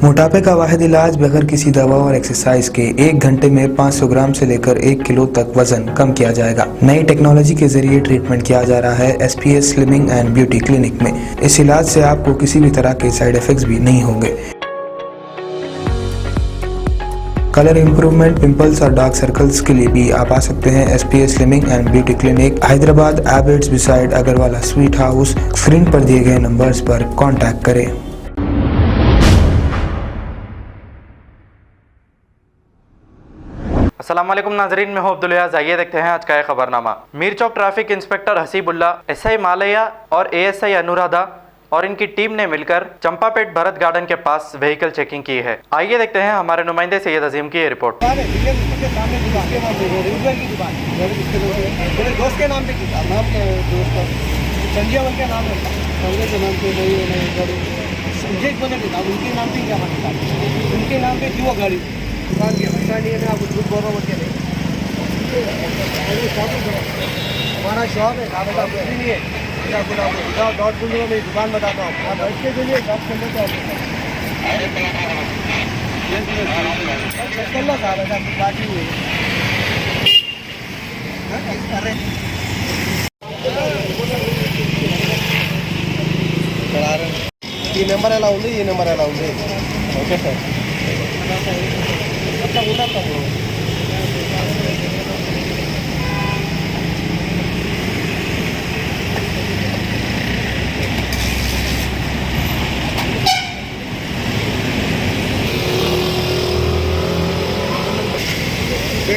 मोटापे का वाहिद इलाज बगैर किसी दवा और एक्सरसाइज के 1 घंटे में 500 ग्राम से लेकर 1 किलो तक वजन कम किया जाएगा। नई टेक्नोलॉजी के जरिए ट्रीटमेंट किया जा रहा है SPS slimming and beauty clinic में। इस इलाज से आपको किसी भी तरह के साइड इफेक्ट्स भी नहीं होंगे। कलर इंप्रूवमेंट, पिंपल्स और डार्क सर्कल्स के लिए भी आप आ सकते हैं SPS slimming and beauty clinic, Hyderabad, Abids beside Agarwala sweet house. Screen पर दिए गए नंबर्स पर कॉन्टैक्ट करें। अस्सलामुअलैकुम नाजरीन, मैं हूं अब्दुल रियाज। आइए देखते हैं आज का यह खबरनामा। मीर चौक ट्रैफिक इंस्पेक्टर हसीबुल्ला, SI मालया और ASI अनुराधा और इनकी टीम ने मिलकर चंपापेट भरत गार्डन के पास व्हीकल चेकिंग की है। आइए देखते हैं हमारे नुमाइंदे सैयद अजीम की ये रिपोर्ट। हमारा शॉप है, नहीं है डॉट में मेरी दुकान बताता हूँ। आप बैठ के चलिए शॉप के अंदर बाकी हुई ఈ నెంబర్ ఎలా ఉంది, ఈ నెంబర్ ఎలా ఉంది? ఓకే సార్, అట్లా ఉండదు.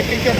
ठीक है,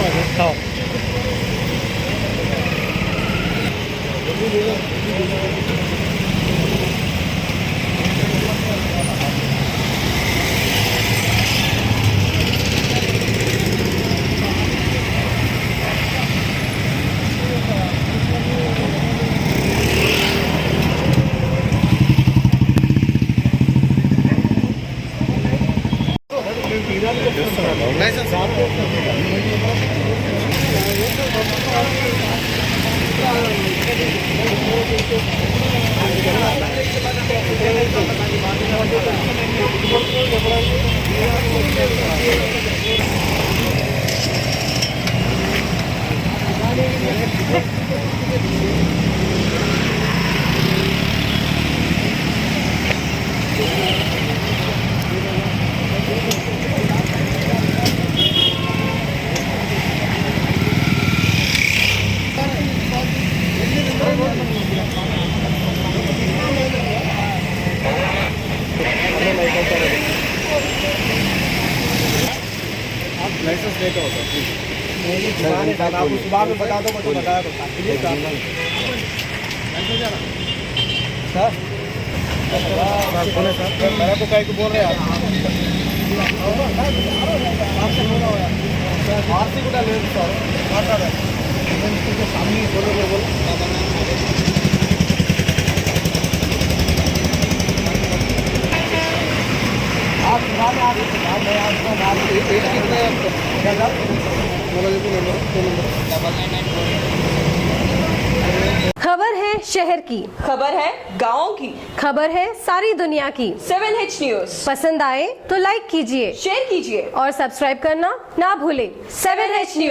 लाइसेंस लेकर होता है। आपको सुबह में बता दो, मैं तो बताया तो सर बोले सर, मेरा तो कहीं को बोल रहे हैं आपसे बोला हो यार आरसी को डाल सर माता है सामने बोलो खबर है शहर की, खबर है गाँव की, खबर है सारी दुनिया की। 7H न्यूज पसंद आए तो लाइक कीजिए, शेयर कीजिए और सब्सक्राइब करना ना भूलें। 7H news.